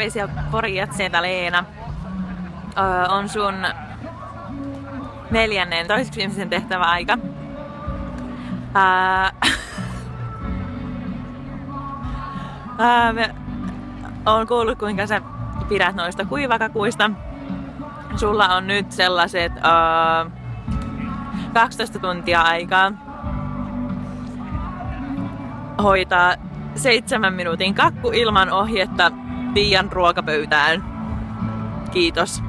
Terveisiä Porijätseitä Leena. On sun 4. toiseksi viimeisen tehtävä aika. Olen kuullut kuinka sä pidät noista kuivakakuista. Sulla on nyt sellaiset 12 tuntia aikaa hoitaa 7 minuutin kakku ilman ohjetta Tiian ruokapöytään. Kiitos.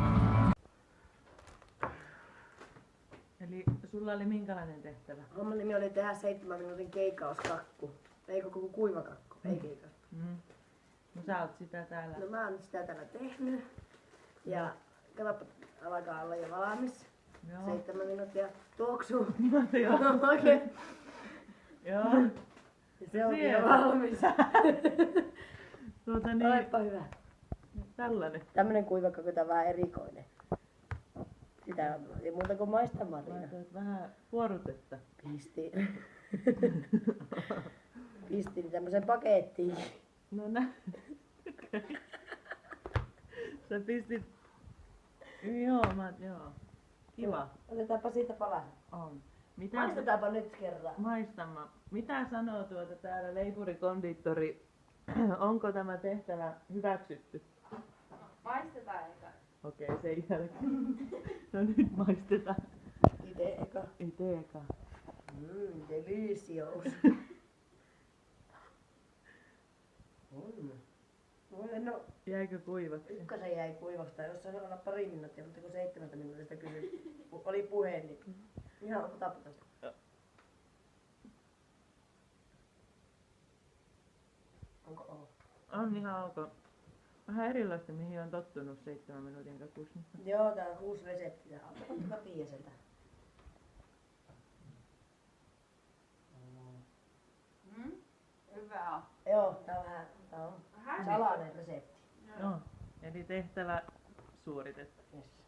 Eli sulla oli minkälainen tehtävä? Homman nimi oli tehdä 7 minuutin keikkauskakku. Ei koko kuivakakku, ei keikausta. No sä oot sitä täällä. No mä oon sitä täällä tehnyt. Ja katsoppa, alkaa olla jo valmis. Joo. 7 minuuttia tuoksuu. Joo. Okei. Joo. Ja se onkin jo valmis. Niin, Olepa hyvä. tällainen. Tämmönen kuivakakku on vähän erikoinen. Sitä ei muuta kuin maistamaan. Laitoit vähän kuorutetta. Pistin tämmösen pakettiin. No Sä pistit... Joo. Kiva. Otetaanpa siitä palasen. On. Maistetaanpa nyt kerran. Maistamme. Mitä sanoo täällä leipurikondiittori? Onko tämä tehtävä hyväksytty? Maistetaan eka. Okei, sen jälkeen. No nyt maistetaan. Ite eka. Ite eka. Delicious. No, Jäikö kuivaksi? ykkösen jäi kuivasta, jos saisi olla pari minuuttia, mutta kun 7 minuutista oli puhe, niin ihan otapa tästä. Onko ollut? On ihan ok. Vähän erilaista, mihin on tottunut 7 minuutin kakussa. Joo, tää on 6 reseptiä. Otatko tiedä sieltä? Hyvä on. Joo, tää on salainen resepti. Joo. Eli tehtävä suoritettu. Yes.